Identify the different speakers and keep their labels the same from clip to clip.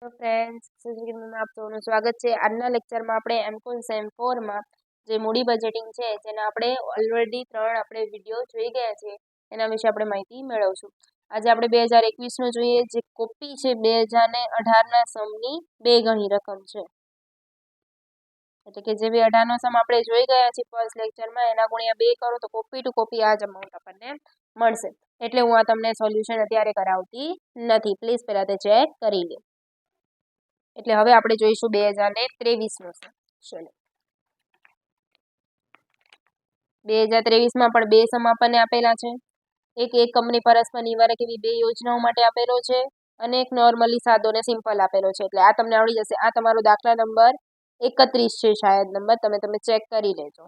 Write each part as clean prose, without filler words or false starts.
Speaker 1: તો ફ્રેન્ડ્સ સુઝીમાં આપ સૌનું સ્વાગત છે. આજના લેક્ચરમાં આપણે એમકોમ સેમ 4 માં જે મૂડી બજેટિંગ છે જેના આપણે ઓલરેડી 3 આપણે વિડીયો જોઈ ગયા છે એના વિશે આપણે માહિતી મેળવશું. આજે આપણે 2021 નું જોઈએ જે કોપી છે 2018 ના સમની 2 ગણી રકમ છે. એટલે કે જે 2018 નો સમ આપણે જોઈ ગયા છે ફર્સ્ટ લેક્ચરમાં એના ગુણ્યા 2 કરો તો કોપી ટુ કોપી આ જ અમાઉન્ટ આપણને મળશે. એટલે હું આ તમને સોલ્યુશન અત્યારે કરાવતી નથી. પ્લીઝ પહેલા તે ચેક કરી લો. એટલે હવે આપણે જોઈશું 2023 નો સમ. ચલો 2023 માં પણ 2 સમ આપણને આપેલા છે. એક કંપની પરસ્પર નિવારક એવી 2 યોજનાઓ માટે આપેલો છે અને એક નોર્મલી સાદો ને સિમ્પલ આપેલો છે. એટલે આ તમને આવડી જશે. આ તમારો દાખલા નંબર 31 છે શાયદ નંબર તમે ચેક કરી લેજો.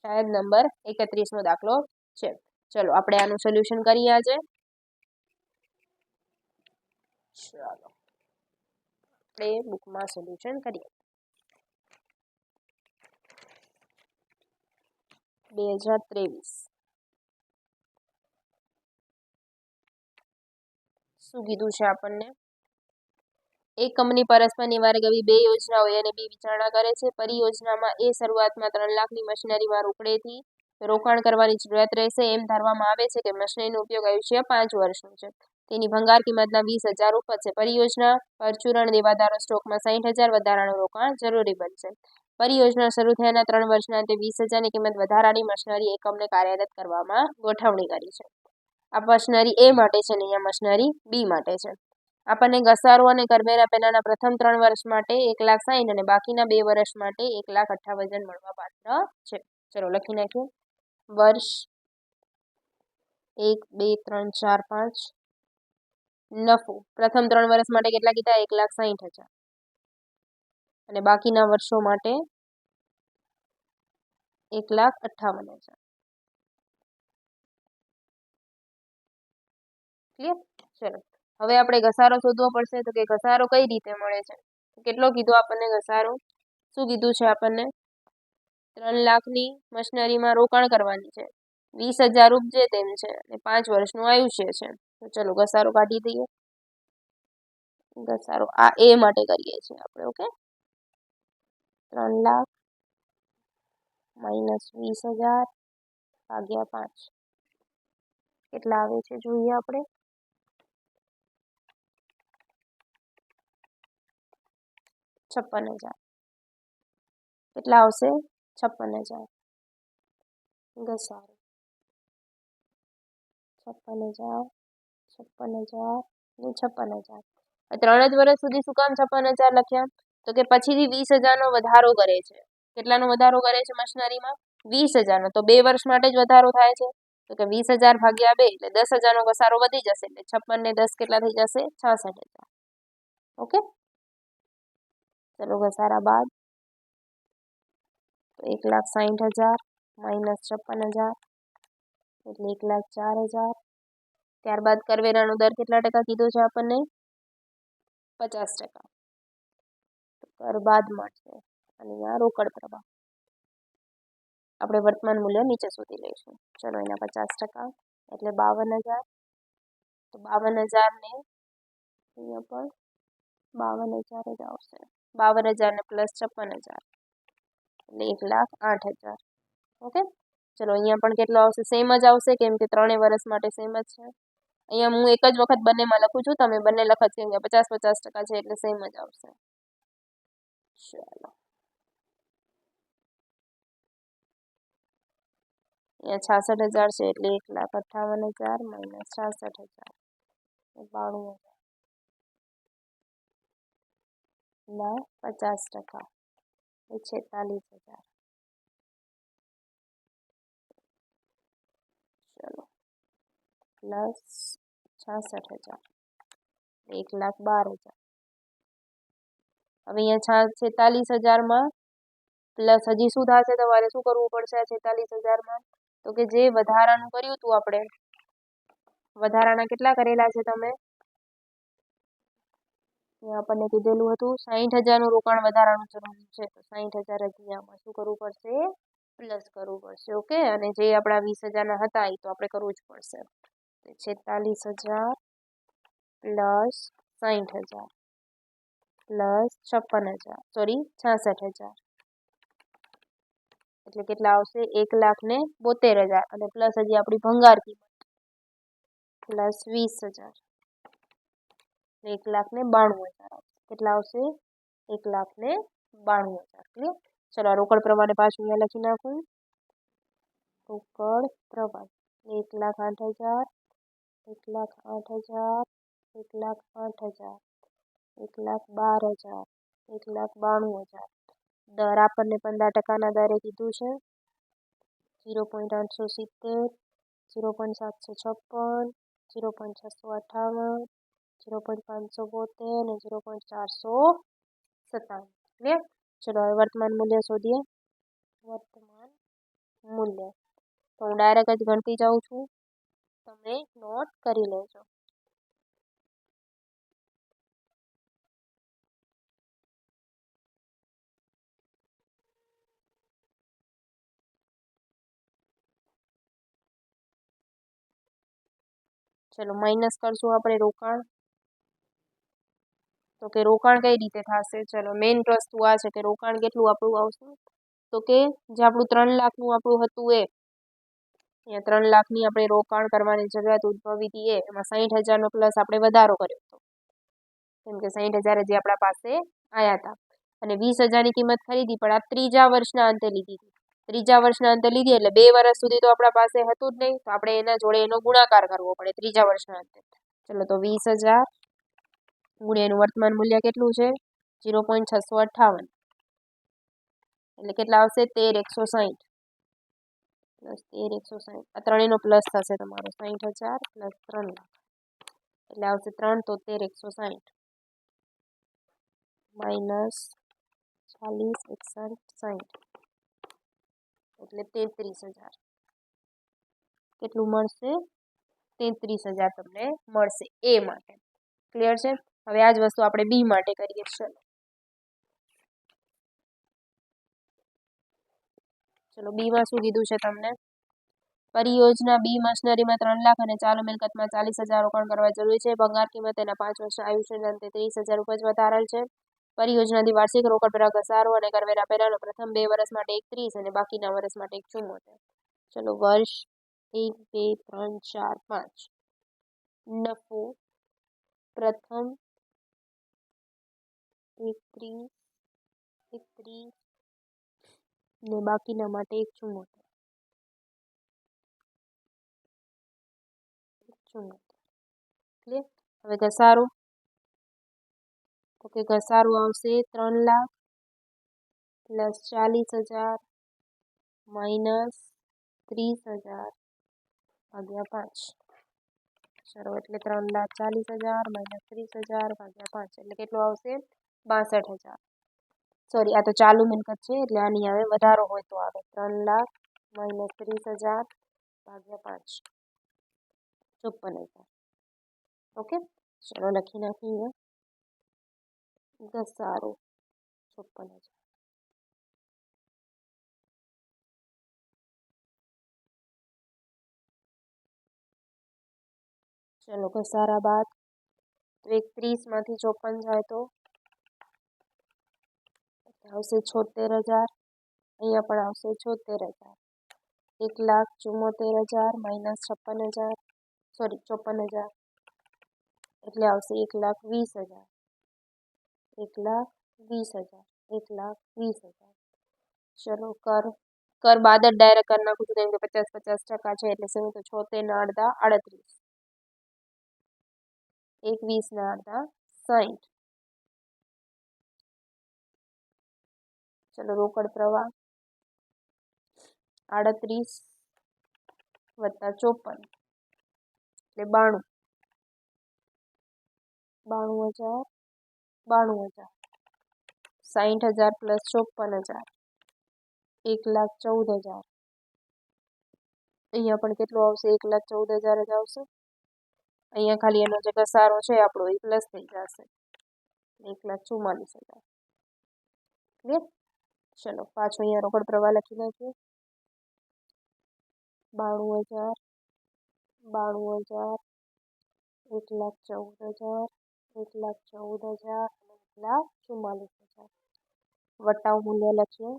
Speaker 1: શાયદ નંબર 31 નો દાખલો છે. ચલો આપણે આનું સોલ્યુશન કરીએ આજે. ચાલો આપણે બુકમાં સોલ્યુશન કરીએ. 2023 શું કીધું છે આપણને? એક કંપની પરસ્પર નિવારક એવી 2 યોજનાઓ અને બી વિચારણા કરે છે. પરિયોજનામાં એ શરૂઆતમાં 3 લાખની મશીનરીમાં રોકડેથી રોકાણ કરવાની જરૂરિયાત રહેશે. એમ ધારવામાં આવે છે કે મશીનરીનો ઉપયોગ આયુષ્ય 5 વર્ષનું છે. તેની ભંગાર કિંમતના 20,000 રૂપિયા છે. પરિયોજના પરચુરણ દેવાદારો સ્ટોકમાં 60,000 વધારાનું રોકાણ જરૂરી બનશે. પરિયોજના શરૂ થયાના 3 વર્ષના અંતે 20,000ની કિંમત વધારાની મશીનરી એકમને કાર્યરત કરવામાં ગોઠવણી કરી છે. આ મશીનરી એ માટે છે અને અહીંયા મશીનરી બી માટે છે. આપણને ઘસારો અને કરવેરા પહેલાના પ્રથમ 3 વર્ષ માટે 1,60,000 અને બાકીના 2 વર્ષ માટે 1,58,000 મળવા પાત્ર છે. ચલો લખી નાખીએ. વર્ષ 1, 2, 3, 4, 5 નફો પ્રથમ 3 વર્ષ માટે કેટલા કીધા? 1,60,000 અને બાકીના વર્ષો માટે 1,58,000. ક્લિયર? ચલો હવે આપણે ઘસારો શોધવો પડશે. તો કે ઘસારો કઈ રીતે મળે છે? કેટલો કીધું આપણને ઘસારો? શું કીધું છે આપણને? 3 લાખની મશીનરીમાં રોકાણ કરવાની છે. 20,000 ઉપજે તેમ છે અને 5 વર્ષનું આયુષ્ય છે. તો ચલો ઘસારો કાઢી દઈએ. ઘસારો આ એ માટે કરીએ છીએ આપણે. ઓકે 3 લાખ માઇનસ 20,000 ભાગ્યા 5 કેટલા આવે છે જોઈએ આપણે. 56,000 કેટલા આવશે? 56,000 ઘસારો 56,000 56,000 ને 56,000. 3 જ વર્ષ સુધી શું કામ 56,000 લખ્યા? તો કે પછીથી 20,000 નો વધારો કરે છે. કેટલાનો વધારો કરે છે મશીનરીમાં? 20,000 નો. તો 2 વર્ષ માટે જ વધારો થાય છે. તો કે 20,000 ભાગ્યા 2 એટલે 10,000 નો ઘસારો વધી જશે. એટલે 56 ને 10 કેટલા થઈ જશે? 66,000. ઓકે ચલો ઘસારા બાદ 1,60,000 માઇનસ 56,000 એટલે 1,04,000. ત્યારબાદ કરવેરાનો દર કેટલા ટકા કીધો છે આપણને? 50%. કર બાદ મળશે અને અહીંયા રોકડ પ્રવાહ આપણે વર્તમાન મૂલ્ય નીચે શોધી લઈશું. ચલો એના 50% એટલે 52,000. તો 52,000 ને અહીંયા પણ 52,000 જ આવશે. 52,000 ને પ્લસ 56,000 એટલે 1,08,000. ઓકે ચલો અહીંયા પણ કેટલો આવશે? સેમ જ આવશે કેમ કે 3 વર્ષ માટે સેમ જ છે. અહીંયા હું એક જ વખત બંનેમાં લખું છું. તમે બંને લખત કેમ કે 50-50% છે એટલે સેમ જ આવશે. ચાલો અહીંયા 66,000 છે એટલે 1,58,000 માઇનસ 66,000 92,000 ના 50% એ 46,000. ચલો પ્લસ 66,000 1,12,000. હવે અહીંયા 46,000 પ્લસ હજી શું થશે? તમારે શું કરવું પડશે? 46,000 તો કે જે વધારાનું કર્યું હતું આપણે વધારાના કેટલા કરેલા છે તમે? આપણને કીધેલું હતું 60,000 નું રોકાણ વધારાનું જરૂરી છે. તો 60,000 હજી આમાં શું કરવું પડશે? પ્લસ કરવું પડશે. ઓકે અને જે આપણા 20,000 ના હતા એ તો આપણે કરવું જ પડશે. 46,000 પ્લસ 60,000 પ્લસ 56,000 સોરી 66,000 એટલે કેટલા આવશે 1,72,000 અને પ્લસ હજી આપણી ભંગાર કિંમત પ્લસ 20,000 1,92,000 આવશે કેટલા આવશે 1,92,000 ક્લિયર ચલો આ રોકડ પ્રવાહને પાછું અહીંયા લખી નાખું રોકડ પ્રવાહ 1,08,000 1,08,000 1,08,000 1,12,000 1,92,000 દર આપણને 15% દરે કીધું છે 0.870 0.756 0.658 0.572 અને 0.457 ક્લિયર ચલો હવે વર્તમાન મૂલ્ય શોધીએ વર્તમાન મૂલ્ય તો હું ડાયરેક્ટ જ ગણતી જાઉં છું તમે નોટ કરી લેજો ચલો માઇનસ કરશું આપણે રોકાણ તો કે રોકાણ કઈ રીતે થશે ચલો મેઇન વસ્તુ આ છે કે રોકાણ કેટલું આપણું આવશે તો કે જે આપણું 3 લાખનું આપણું હતું એ અહીંયા 3 લાખની આપણે રોકાણ કરવાની જરૂરિયાત ઉદ્ભવી હતી એમાં 60,000નો પ્લસ આપણે વધારો કર્યો હતો કેમ કે 60,000 જે આપણા પાસે આવ્યા હતા અને 20,000ની કિંમત ખરીદી પણ આ ત્રીજા વર્ષના અંતે લીધી હતી ત્રીજા વર્ષના અંતે લીધી એટલે 2 વર્ષ સુધી તો આપણા પાસે હતું જ નહીં તો આપણે એના જોડે એનો ગુણાકાર કરવો પડે ત્રીજા વર્ષના અંતે ચલો તો 20,000 ગુણ્યા એનું વર્તમાન મૂલ્ય કેટલું છે 0.658 એટલે કેટલા આવશે 13,160 પ્લસ 13,160 આ ત્રણેયનો પ્લસ થશે તમારો 60,000 પ્લસ 3 લાખ એટલે આવશે 3,73,160 માઇનસ 40,160 એટલે 33,000 કેટલું મળશે 33,000 તમને મળશે એ માટે ક્લિયર છે હવે આ જ વસ્તુ આપણે બી માટે કરીએ ચલો બીમાં શું કીધું છે તમને પરિયોજના બી મશીનરીમાં 3 લાખ અને ચાલુ મિલકતમાં 40,000 રોકાણ કરવા જરૂરી છે ભંગાર કિંમત એના 5 વર્ષના આયુષ્યના અંતે 30,000 ઉપજ વધારેલ છે પરિયોજનાથી વાર્ષિક રોકડ પ્રવાહ ઘસારો અને કરવેરા પહેલાંનો પ્રથમ 2 વર્ષ માટે 1,30 અને બાકીના વર્ષ માટે 1,74 ચલો વર્ષ 1 2 3 4 5 નફો પ્રથમ 1,30 1,30 ને બાકીના માટે 1,74 ક્લિયર હવે ઘસારો તો કે ઘસારો આવશે 3 લાખ પ્લસ 40,000 માઇનસ 30,000 ભાગ્યા 5 ચલો એટલે 3,40,000 માઇનસ 30,000 ભાગ્યા 5 એટલે કેટલું આવશે 62,000 સોરી આ તો ચાલુ મિલકત છે એટલે આની હવે વધારો હોય તો આવે 3 લાખ માઇનસ 30,000 ભાગ્યા 5 54,000 ઓકે ચલો લખી નાખીએ ઘસારો 54,000 ચલો ઘસારા બાદ તો 1,30 માંથી 54 જાય તો આવશે 76,000 અહીંયા પણ આવશે 76,000 1,74,000 માઇનસ 56,000 સોરી 54,000 એટલે આવશે 1,20,000 1,20,000 1,20,000 ચલો કર બાદ જ ડાયરેક્ટ કરી નાખું છું કેમ કે 50% છે એટલે શું તો 76 ના અડધા 38 21 ના અડધા 60 ચલો રોકડ પ્રવાહ 38 વત્તા 54 એટલે 92 92,000 92,000 60,000 પ્લસ 54,000 1,14,000 અહીંયા પણ કેટલું આવશે 1,14,000 જ આવશે અહીંયા ખાલી એનો જે ઘસારો છે આપણો એ પ્લસ થઈ જશે 1,44,000 ક્લિયર ચલો પાછો અહીંયા રોકડ પ્રવાહ લખી નાખીએ 92,000 92,000 1,14,000 1,14,000 1,44,000 વટાવ મૂલ્ય લખીએ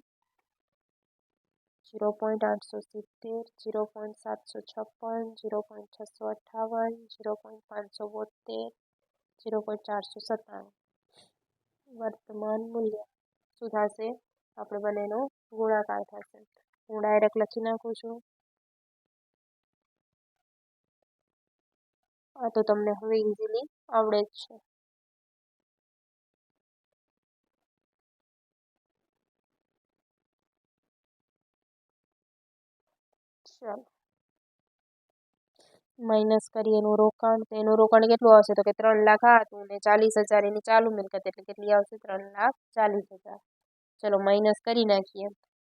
Speaker 1: 0.870, 0.756, 0.658, 0.572, 0.497 વર્તમાન મૂલ્ય શું થશે? આપણે બંનેનો ગુણાકાર થશે. હું ડાયરેક્ટ લખી નાખું છું. આ તો તમને હવે ઇઝીલી આવડે જ છે. ચાલો માઇનસ કરીએ એનું રોકાણ. તો એનું રોકાણ કેટલું આવશે? તો કે 3 લાખ આ હતું ને 40,000 એની ચાલુ મિલકત એટલે કેટલી આવશે? 3,40,000. ચલો માઇનસ કરી નાખીએ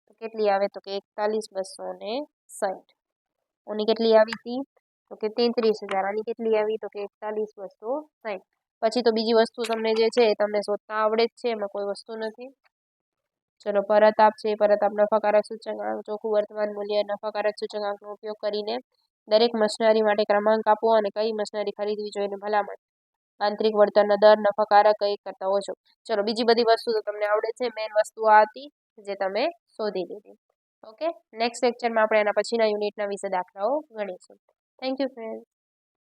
Speaker 1: તો કેટલી આવે? તો કે 41,260. ઓની કેટલી આવી હતી? તો કે 33,000. આની કેટલી આવી? તો કે 41,260. પછી તો બીજી વસ્તુ તમને જે છે એ તમને શોધતા આવડે જ છે, એમાં કોઈ વસ્તુ નથી. ચલો પરત આપશે. પરત આપ નફાકારક સૂચકાંક, ચોખ્ખું વર્તમાન મૂલ્ય, નફાકારક સૂચકાંકનો ઉપયોગ કરીને દરેક મશીનરી માટે ક્રમાંક આપો અને કઈ મશીનરી ખરીદવી જોઈએ ભલામણ. આંતરિક વળતરના દર નફાકારક કઈ કરતા ઓછો. ચલો બીજી બધી વસ્તુ તો તમને આવડે છે. મેઇન વસ્તુ આ હતી જે તમે શોધી લીધી. ઓકે, નેક્સ્ટ લેક્ચરમાં આપણે એના પછીના યુનિટના વિશે દાખલાઓ ગણીશું. Thank you friend.